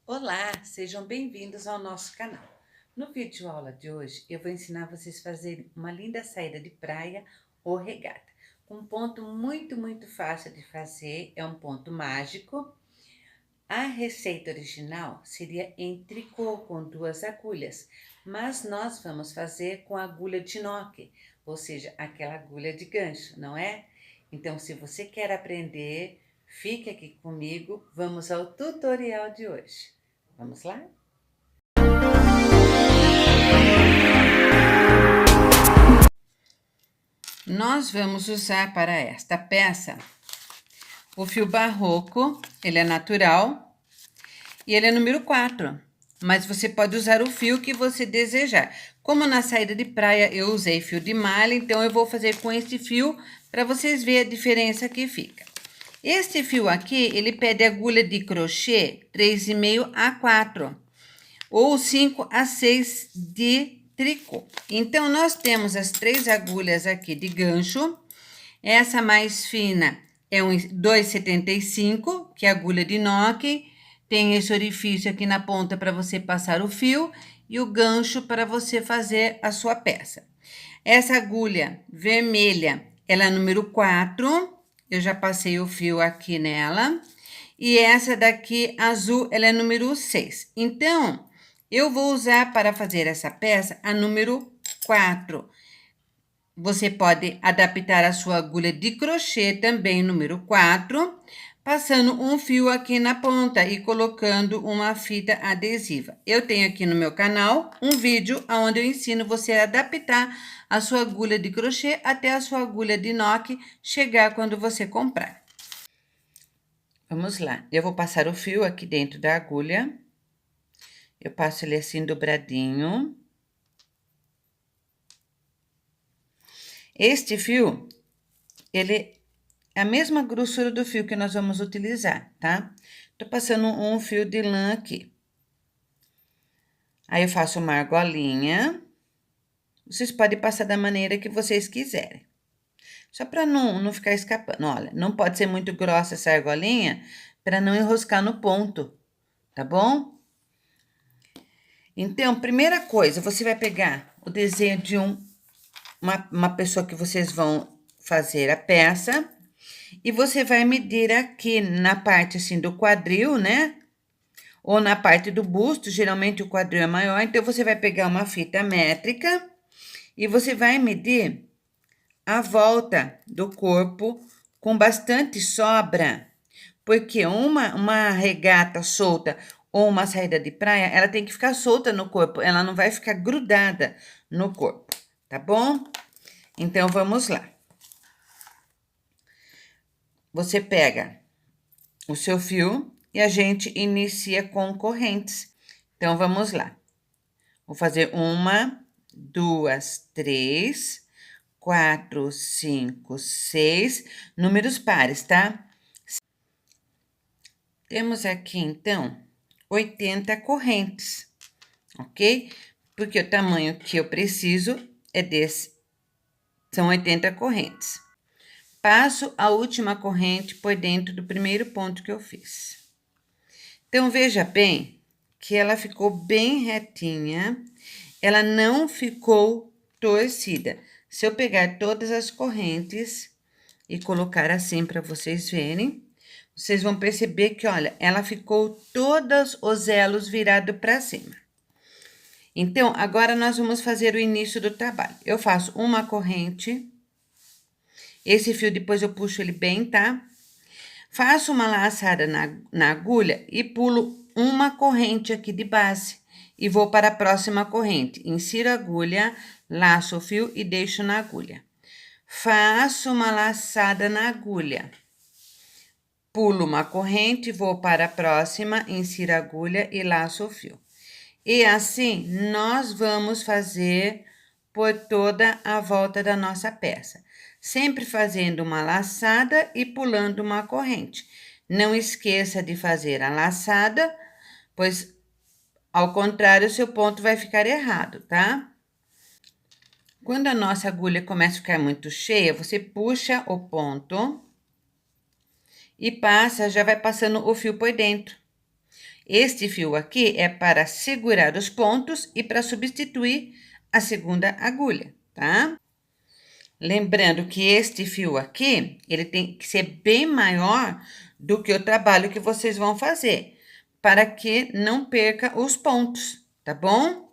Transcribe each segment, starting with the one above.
Olá, sejam bem-vindos ao nosso canal. No vídeo aula de hoje, eu vou ensinar vocês a fazerem uma linda saída de praia ou regata. Um ponto muito fácil de fazer, é um ponto mágico. A receita original seria em tricô com 2 agulhas, mas nós vamos fazer com agulha de noque, ou seja, aquela agulha de gancho, não é? Então, se você quer aprender, fique aqui comigo, vamos ao tutorial de hoje. Vamos lá? Nós vamos usar para esta peça o fio barroco, ele é natural e ele é número 4, mas você pode usar o fio que você desejar. Como na saída de praia eu usei fio de malha, então eu vou fazer com este fio para vocês verem a diferença que fica. Este fio aqui, ele pede agulha de crochê 3,5 a 4 ou 5 a 6 de tricô. Então, nós temos as 3 agulhas aqui de gancho. Essa mais fina é um 2,75, que é agulha de noque. Tem esse orifício aqui na ponta para você passar o fio e o gancho para você fazer a sua peça. Essa agulha vermelha, ela é número 4. Eu já passei o fio aqui nela. E essa daqui, azul, ela é número 6. Então, eu vou usar para fazer essa peça a número 4. Você pode adaptar a sua agulha de crochê também, número 4, passando um fio aqui na ponta e colocando uma fita adesiva. Eu tenho aqui no meu canal um vídeo onde eu ensino você a adaptar a sua agulha de crochê até a sua agulha de noque chegar quando você comprar. Vamos lá, eu vou passar o fio aqui dentro da agulha. Eu passo ele assim dobradinho. Este fio, ele é a mesma grossura do fio que nós vamos utilizar, tá? Tô passando um fio de lã aqui. Aí, eu faço uma argolinha. Vocês podem passar da maneira que vocês quiserem. Só para não ficar escapando. Olha, não pode ser muito grossa essa argolinha para não enroscar no ponto, tá bom? Então, primeira coisa, você vai pegar o desenho de uma pessoa que vocês vão fazer a peça. E você vai medir aqui na parte assim do quadril, né? Ou na parte do busto, geralmente o quadril é maior. Então, você vai pegar uma fita métrica e você vai medir a volta do corpo com bastante sobra. Porque uma regata solta ou uma saída de praia, ela tem que ficar solta no corpo, ela não vai ficar grudada no corpo, tá bom? Então, vamos lá. Você pega o seu fio e a gente inicia com correntes. Então, vamos lá. Vou fazer 1, 2, 3, 4, 5, 6, números pares, tá? Temos aqui, então, 80 correntes, ok? Porque o tamanho que eu preciso é desse, são 80 correntes. Passo a última corrente por dentro do primeiro ponto que eu fiz. Então, veja bem que ela ficou bem retinha, ela não ficou torcida. Se eu pegar todas as correntes e colocar assim para vocês verem, vocês vão perceber que, olha, ela ficou todos os elos virados para cima. Então, agora nós vamos fazer o início do trabalho. Eu faço uma corrente. Esse fio, depois eu puxo ele bem, tá? Faço uma laçada na agulha e pulo uma corrente aqui de base. E vou para a próxima corrente. Insiro a agulha, laço o fio e deixo na agulha. Faço uma laçada na agulha. Pulo uma corrente, vou para a próxima, insiro a agulha e laço o fio. E assim, nós vamos fazer por toda a volta da nossa peça. Sempre fazendo uma laçada e pulando uma corrente. Não esqueça de fazer a laçada, pois, ao contrário, o seu ponto vai ficar errado, tá? Quando a nossa agulha começa a ficar muito cheia, você puxa o ponto e passa, já vai passando o fio por dentro. Este fio aqui é para segurar os pontos e para substituir a segunda agulha, tá? Lembrando que este fio aqui, ele tem que ser bem maior do que o trabalho que vocês vão fazer, para que não perca os pontos, tá bom?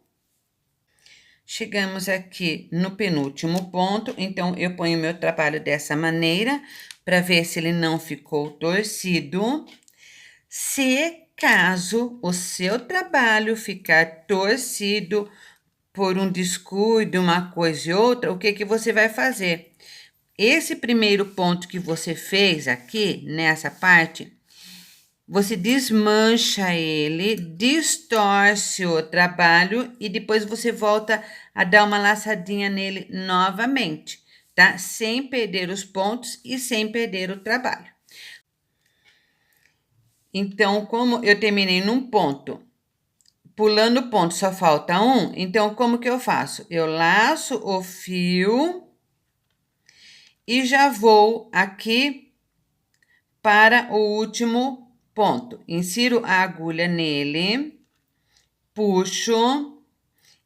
Chegamos aqui no penúltimo ponto, então eu ponho meu trabalho dessa maneira, para ver se ele não ficou torcido. Se caso o seu trabalho ficar torcido por um descuido, uma coisa e outra, o que que você vai fazer? Esse primeiro ponto que você fez aqui, nessa parte, você desmancha ele, distorce o trabalho e depois você volta a dar uma laçadinha nele novamente, tá? Sem perder os pontos e sem perder o trabalho. Então, como eu terminei num ponto, pulando o ponto só falta um, então como que eu faço? Eu laço o fio e já vou aqui para o último ponto. Insiro a agulha nele, puxo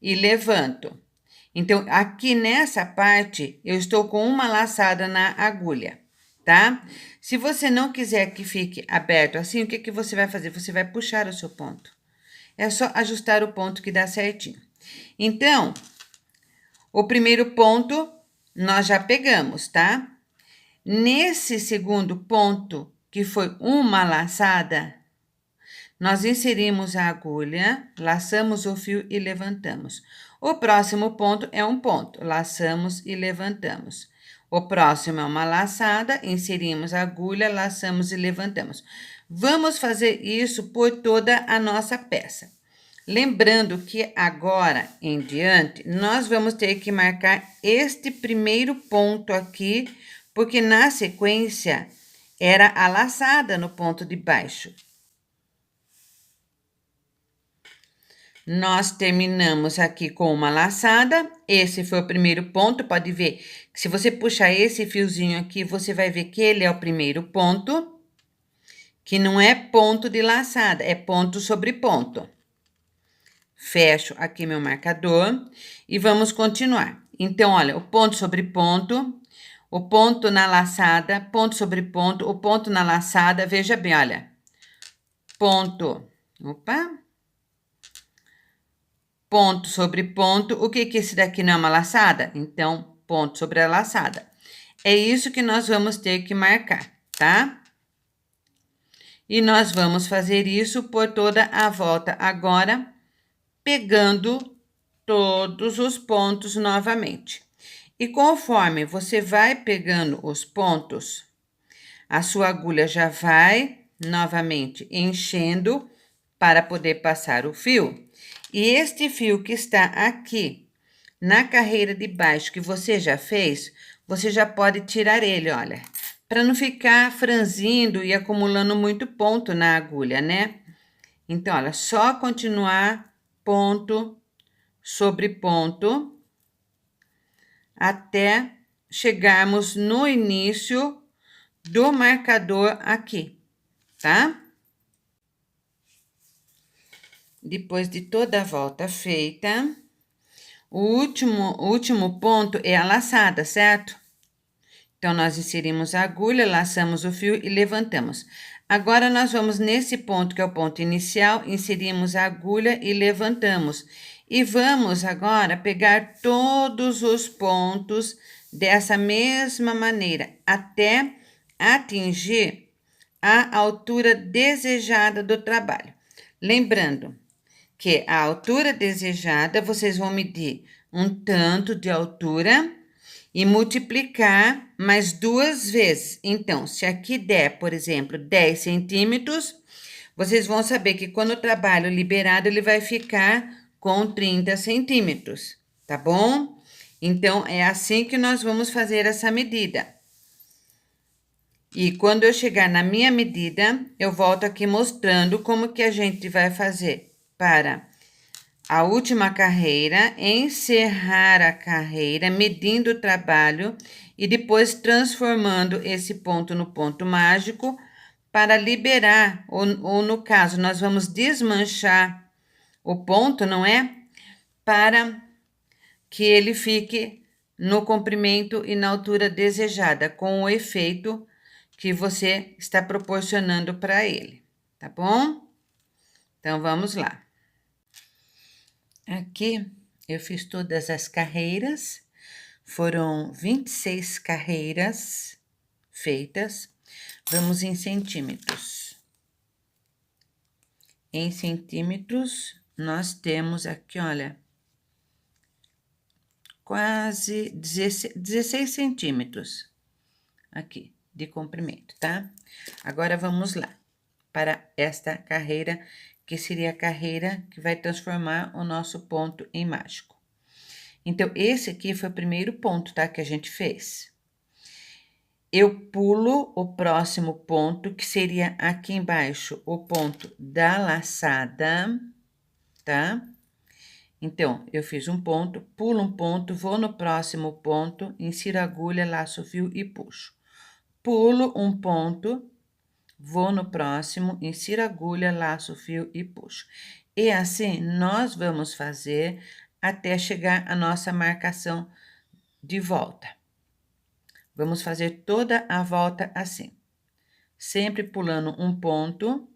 e levanto. Então, aqui nessa parte, eu estou com uma laçada na agulha, tá? Se você não quiser que fique aberto assim, o que que você vai fazer? Você vai puxar o seu ponto. É só ajustar o ponto que dá certinho. Então, o primeiro ponto nós já pegamos, tá? Nesse segundo ponto, que foi uma laçada, nós inserimos a agulha, laçamos o fio e levantamos. O próximo ponto é um ponto, laçamos e levantamos. O próximo é uma laçada, inserimos a agulha, laçamos e levantamos. Vamos fazer isso por toda a nossa peça. Lembrando que agora em diante, nós vamos ter que marcar este primeiro ponto aqui, porque na sequência era a laçada no ponto de baixo. Nós terminamos aqui com uma laçada, esse foi o primeiro ponto, pode ver que se você puxar esse fiozinho aqui, você vai ver que ele é o primeiro ponto, que não é ponto de laçada, é ponto sobre ponto. Fecho aqui meu marcador e vamos continuar. Então, olha, o ponto sobre ponto, o ponto na laçada, ponto sobre ponto, o ponto na laçada, veja bem, olha, ponto, opa, ponto sobre ponto, o que que esse daqui não é uma laçada? Então, ponto sobre a laçada. É isso que nós vamos ter que marcar, tá? E nós vamos fazer isso por toda a volta agora, pegando todos os pontos novamente. E conforme você vai pegando os pontos, a sua agulha já vai novamente enchendo para poder passar o fio. E este fio que está aqui na carreira de baixo que você já fez, você já pode tirar ele, olha, para não ficar franzindo e acumulando muito ponto na agulha, né? Então, olha, só continuar ponto sobre ponto até chegarmos no início do marcador aqui, tá? Depois de toda a volta feita, o último ponto é a laçada, certo? Então, nós inserimos a agulha, laçamos o fio e levantamos. Agora, nós vamos nesse ponto, que é o ponto inicial, inserimos a agulha e levantamos. E vamos agora pegar todos os pontos dessa mesma maneira, até atingir a altura desejada do trabalho. Lembrando que a altura desejada, vocês vão medir um tanto de altura e multiplicar mais 2 vezes. Então, se aqui der, por exemplo, 10 centímetros, vocês vão saber que quando o trabalho liberado, ele vai ficar com 30 centímetros, tá bom? Então, é assim que nós vamos fazer essa medida. E quando eu chegar na minha medida, eu volto aqui mostrando como que a gente vai fazer para a última carreira, encerrar a carreira, medindo o trabalho e depois transformando esse ponto no ponto mágico para liberar, ou no caso, nós vamos desmanchar o ponto, não é? Para que ele fique no comprimento e na altura desejada, com o efeito que você está proporcionando para ele, tá bom? Então, vamos lá. Aqui eu fiz todas as carreiras, foram 26 carreiras feitas. Vamos em centímetros. Em centímetros, nós temos aqui, olha, quase 16 centímetros aqui de comprimento, tá? Agora, vamos lá para esta carreira, que seria a carreira que vai transformar o nosso ponto em mágico. Então, esse aqui foi o primeiro ponto, tá? Que a gente fez. Eu pulo o próximo ponto, que seria aqui embaixo, o ponto da laçada, tá? Então, eu fiz um ponto, pulo um ponto, vou no próximo ponto, insiro agulha, laço o fio e puxo. Pulo um ponto, vou no próximo, insiro agulha, laço o fio e puxo. E assim, nós vamos fazer até chegar a nossa marcação de volta. Vamos fazer toda a volta assim. Sempre pulando um ponto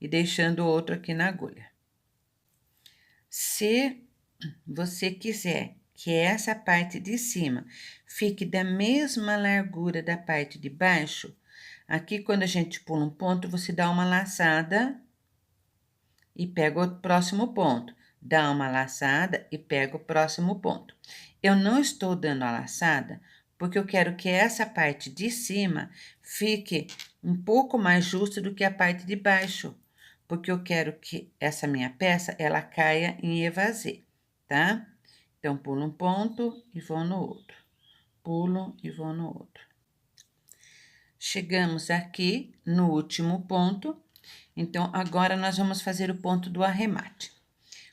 e deixando outro aqui na agulha. Se você quiser que essa parte de cima fique da mesma largura da parte de baixo, aqui quando a gente pula um ponto, você dá uma laçada e pega o próximo ponto. Dá uma laçada e pega o próximo ponto. Eu não estou dando a laçada porque eu quero que essa parte de cima fique um pouco mais justa do que a parte de baixo, porque eu quero que essa minha peça, ela caia em evasê, tá? Então, pulo um ponto e vou no outro. Pulo e vou no outro. Chegamos aqui no último ponto. Então, agora nós vamos fazer o ponto do arremate.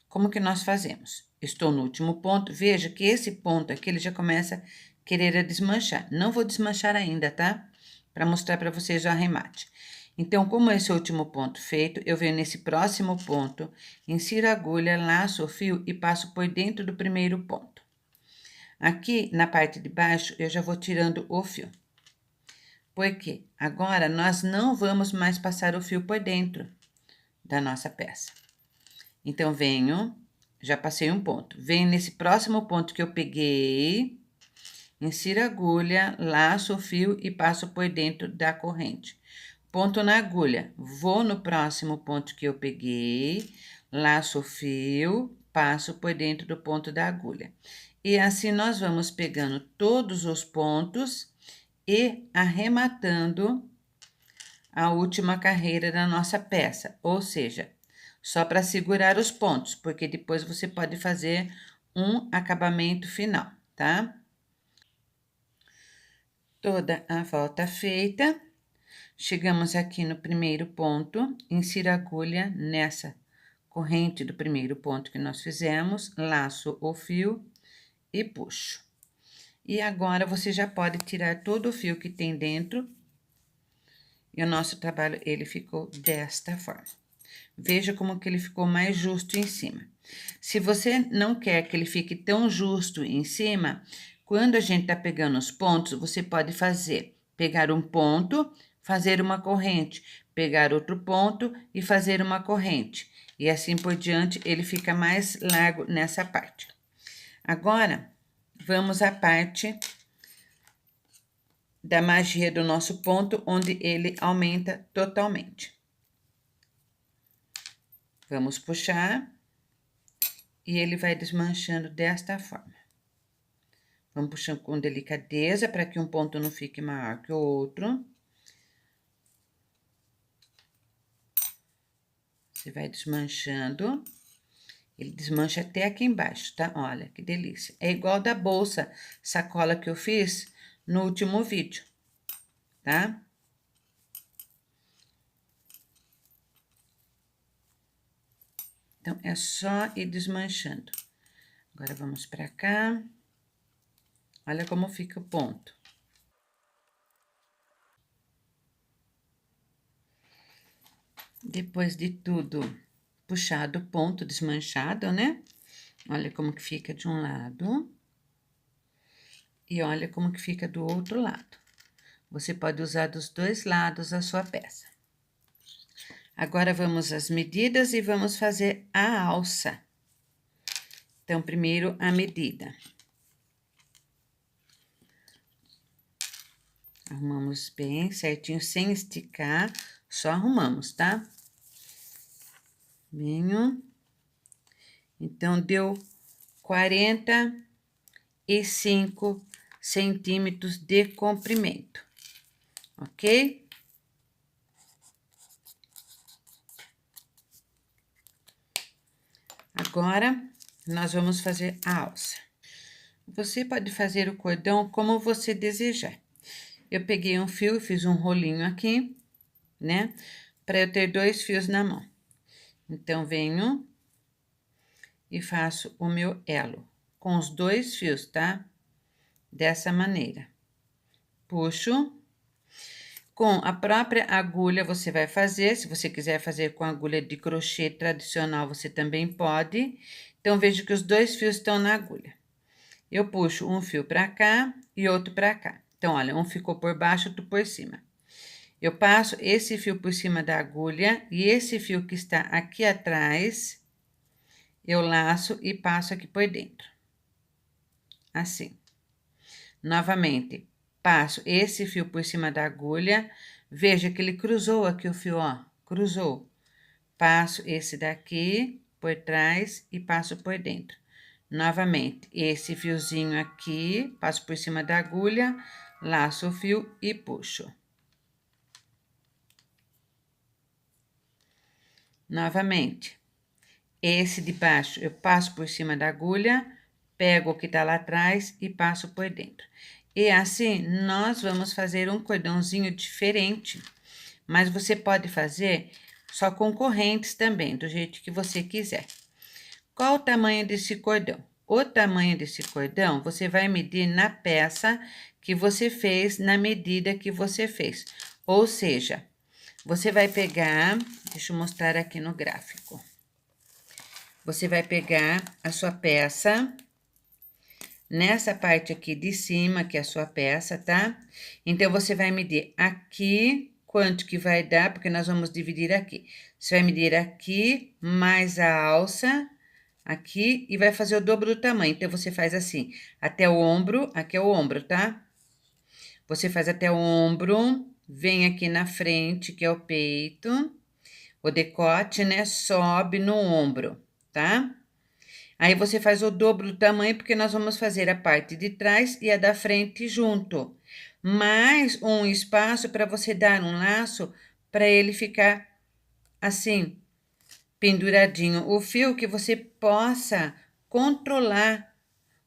Como que nós fazemos? Estou no último ponto. Veja que esse ponto aqui, ele já começa a querer desmanchar. Não vou desmanchar ainda, tá? Para mostrar para vocês o arremate. Então, como esse é o último ponto feito, eu venho nesse próximo ponto, insiro a agulha, laço o fio e passo por dentro do primeiro ponto. Aqui, na parte de baixo, eu já vou tirando o fio. Porque agora, nós não vamos mais passar o fio por dentro da nossa peça. Então, venho, já passei um ponto. Venho nesse próximo ponto que eu peguei, insiro a agulha, laço o fio e passo por dentro da corrente. Ponto na agulha, vou no próximo ponto que eu peguei, laço o fio, passo por dentro do ponto da agulha. E assim nós vamos pegando todos os pontos e arrematando a última carreira da nossa peça, ou seja, só para segurar os pontos, porque depois você pode fazer um acabamento final, tá? Toda a volta feita, chegamos aqui no primeiro ponto, insiro a agulha nessa corrente do primeiro ponto que nós fizemos, laço o fio e puxo. E agora, você já pode tirar todo o fio que tem dentro, e o nosso trabalho, ele ficou desta forma. Veja como que ele ficou mais justo em cima. Se você não quer que ele fique tão justo em cima, quando a gente tá pegando os pontos, você pode pegar um ponto, fazer uma corrente, pegar outro ponto e fazer uma corrente. E assim por diante, ele fica mais largo nessa parte. Agora, vamos à parte da magia do nosso ponto, onde ele aumenta totalmente. Vamos puxar e ele vai desmanchando desta forma. Vamos puxando com delicadeza para que um ponto não fique maior que o outro. Você vai desmanchando. Ele desmancha até aqui embaixo, tá? Olha, que delícia. É igual da bolsa sacola que eu fiz no último vídeo, tá? Então, é só ir desmanchando. Agora, vamos pra cá. Olha como fica o ponto. Depois de tudo puxado o ponto, desmanchado, né? Olha como que fica de um lado. E olha como que fica do outro lado. Você pode usar dos dois lados a sua peça. Agora, vamos às medidas e vamos fazer a alça. Então, primeiro, a medida. Arrumamos bem certinho, sem esticar, só arrumamos, tá? Venho. Então, deu 45 centímetros de comprimento, ok? Agora, nós vamos fazer a alça. Você pode fazer o cordão como você desejar. Eu peguei um fio, fiz um rolinho aqui, né? Para eu ter 2 fios na mão. Então, venho e faço o meu elo com os 2 fios, tá? Dessa maneira. Puxo. Com a própria agulha, você vai fazer. Se você quiser fazer com agulha de crochê tradicional, você também pode. Então, vejo que os 2 fios estão na agulha. Eu puxo um fio pra cá e outro pra cá. Então, olha, um ficou por baixo, outro por cima. Eu passo esse fio por cima da agulha e esse fio que está aqui atrás, eu laço e passo aqui por dentro. Assim. Novamente, passo esse fio por cima da agulha. Veja que ele cruzou aqui o fio, ó. Cruzou. Passo esse daqui por trás e passo por dentro. Novamente, esse fiozinho aqui, passo por cima da agulha, laço o fio e puxo. Novamente, esse de baixo eu passo por cima da agulha, pego o que tá lá atrás e passo por dentro. E assim, nós vamos fazer um cordãozinho diferente, mas você pode fazer só com correntes também, do jeito que você quiser. Qual o tamanho desse cordão? O tamanho desse cordão, você vai medir na peça que você fez, na medida que você fez. Ou seja, você vai pegar, deixa eu mostrar aqui no gráfico. Você vai pegar a sua peça, nessa parte aqui de cima, que é a sua peça, tá? Então, você vai medir aqui, quanto que vai dar, porque nós vamos dividir aqui. Você vai medir aqui, mais a alça, aqui, e vai fazer o dobro do tamanho. Então, você faz assim, até o ombro, aqui é o ombro, tá? Você faz até o ombro, vem aqui na frente, que é o peito, o decote, né? Sobe no ombro, tá? Aí, você faz o dobro do tamanho, porque nós vamos fazer a parte de trás e a da frente junto. Mais um espaço para você dar um laço, para ele ficar assim, penduradinho. O fio que você possa controlar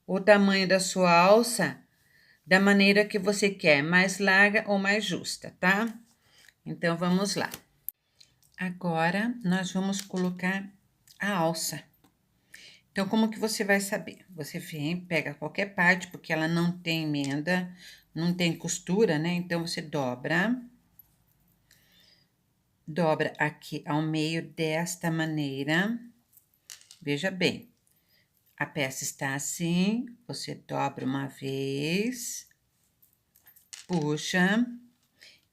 o tamanho da sua alça da maneira que você quer, mais larga ou mais justa, tá? Então, vamos lá. Agora, nós vamos colocar a alça. Então, como que você vai saber? Você vem, pega qualquer parte, porque ela não tem emenda, não tem costura, né? Então, você dobra. Dobra aqui ao meio desta maneira. Veja bem, a peça está assim, você dobra uma vez, puxa.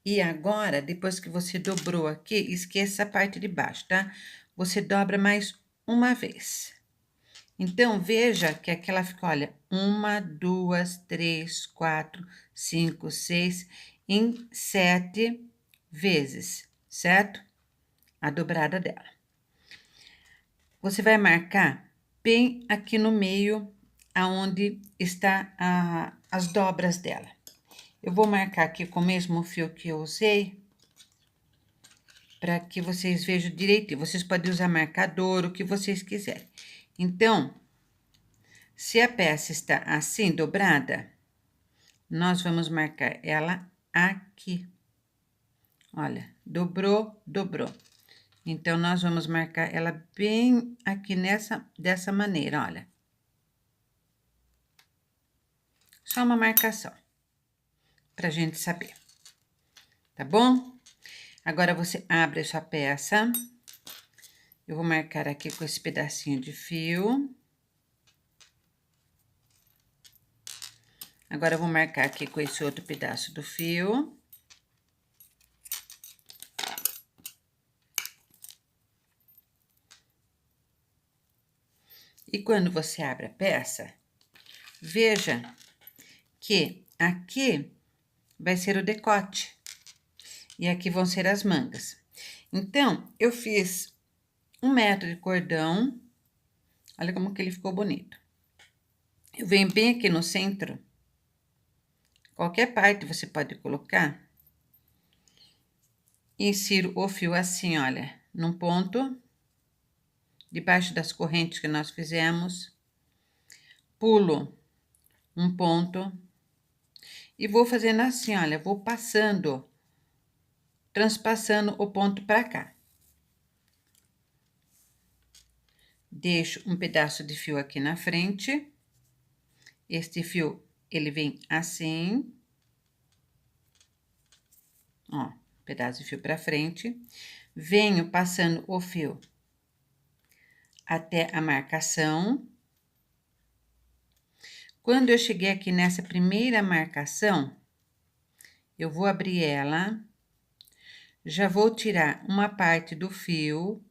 E agora, depois que você dobrou aqui, esqueça a parte de baixo, tá? Você dobra mais uma vez. Então, veja que aqui ela fica, olha, 1, 2, 3, 4, 5, 6, em 7 vezes, certo? A dobrada dela. Você vai marcar bem aqui no meio, aonde está as dobras dela. Eu vou marcar aqui com o mesmo fio que eu usei, para que vocês vejam direitinho. Vocês podem usar marcador, o que vocês quiserem. Então, se a peça está assim, dobrada, nós vamos marcar ela aqui. Olha, dobrou, dobrou. Então, nós vamos marcar ela bem aqui dessa maneira, olha. Só uma marcação, pra gente saber, tá bom? Agora, você abre a sua peça. Eu vou marcar aqui com esse pedacinho de fio. Agora, eu vou marcar aqui com esse outro pedaço do fio. E quando você abre a peça, veja que aqui vai ser o decote. E aqui vão ser as mangas. Então, eu fiz 1 metro de cordão. Olha como que ele ficou bonito. Eu venho bem aqui no centro. Qualquer parte você pode colocar. Insiro o fio assim, olha, num ponto. Debaixo das correntes que nós fizemos. Pulo um ponto. E vou fazendo assim, olha, vou passando, transpassando o ponto para cá. Deixo um pedaço de fio aqui na frente. Este fio, ele vem assim. Ó, pedaço de fio pra frente. Venho passando o fio até a marcação. Quando eu cheguei aqui nessa primeira marcação, eu vou abrir ela. Já vou tirar uma parte do fio,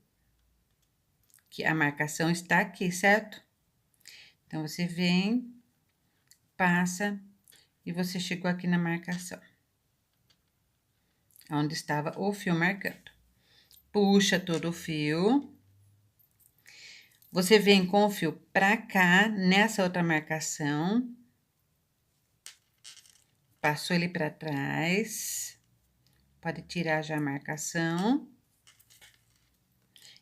que a marcação está aqui, certo? Então, você vem, passa, e você chegou aqui na marcação. Onde estava o fio marcando. Puxa todo o fio. Você vem com o fio pra cá, nessa outra marcação. Passou ele pra trás. Pode tirar já a marcação.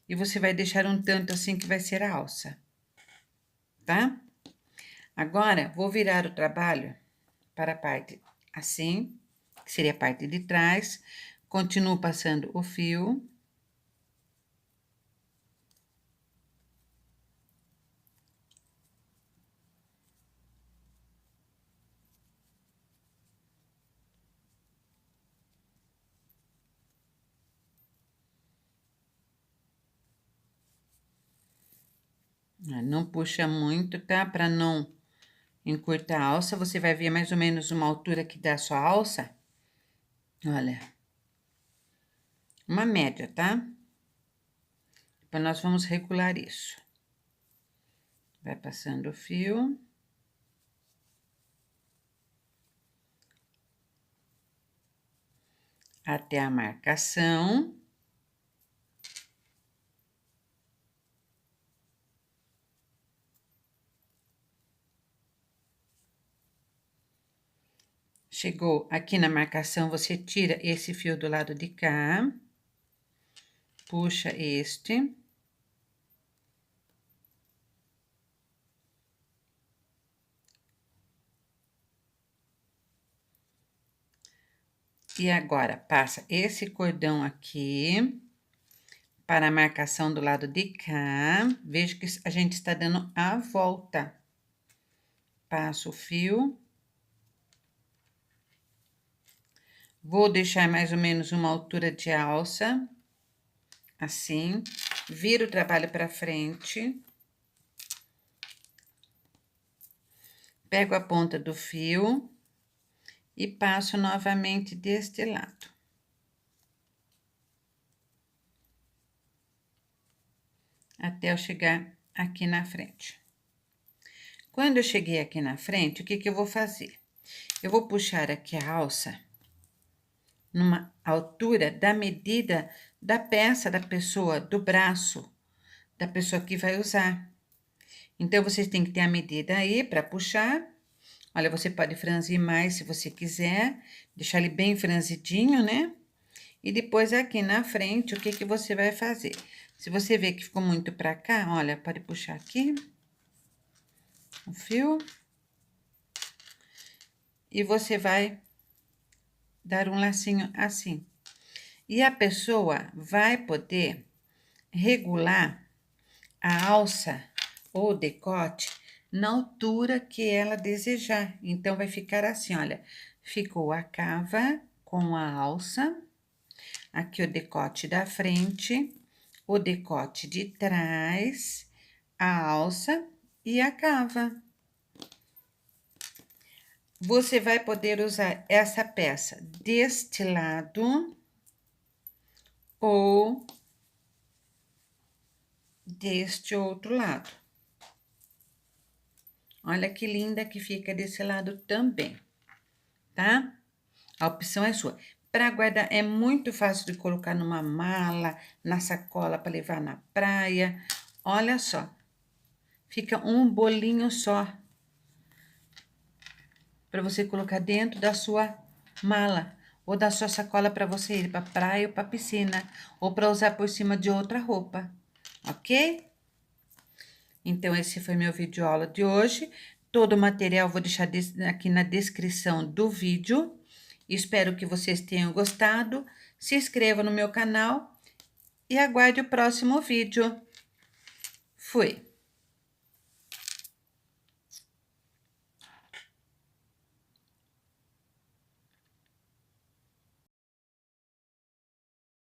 E você vai deixar um tanto assim que vai ser a alça. Tá? Agora, vou virar o trabalho para a parte assim, que seria a parte de trás. Continuo passando o fio. Não puxa muito, tá? Para não encurtar a alça, você vai ver mais ou menos uma altura que dá a sua alça. Olha. Uma média, tá? Depois nós vamos regular isso. Vai passando o fio. Até a marcação. Chegou aqui na marcação, você tira esse fio do lado de cá. Puxa este. E agora, passa esse cordão aqui para a marcação do lado de cá. Veja que a gente está dando a volta. Passo o fio. Vou deixar mais ou menos uma altura de alça. Assim. Viro o trabalho para frente. Pego a ponta do fio. E passo novamente deste lado. Até eu chegar aqui na frente. Quando eu cheguei aqui na frente, o que que eu vou fazer? Eu vou puxar aqui a alça numa altura da medida da peça da pessoa, do braço da pessoa que vai usar. Então, vocês têm que ter a medida aí para puxar. Olha, você pode franzir mais se você quiser, deixar ele bem franzidinho, né? E depois aqui na frente, o que que você vai fazer? Se você vê que ficou muito pra cá, olha, pode puxar aqui o fio. E você vai dar um lacinho assim. E a pessoa vai poder regular a alça ou decote na altura que ela desejar. Então, vai ficar assim, olha, ficou a cava com a alça, aqui o decote da frente, o decote de trás, a alça e a cava. Você vai poder usar essa peça deste lado ou deste outro lado. Olha que linda que fica desse lado também, tá? A opção é sua. Para guardar, é muito fácil de colocar numa mala, na sacola para levar na praia. Olha só, fica um bolinho só para você colocar dentro da sua mala ou da sua sacola para você ir para praia ou para piscina ou para usar por cima de outra roupa, ok? Então, esse foi meu vídeo aula de hoje. Todo o material eu vou deixar aqui na descrição do vídeo. Espero que vocês tenham gostado. Se inscreva no meu canal e aguarde o próximo vídeo. Fui!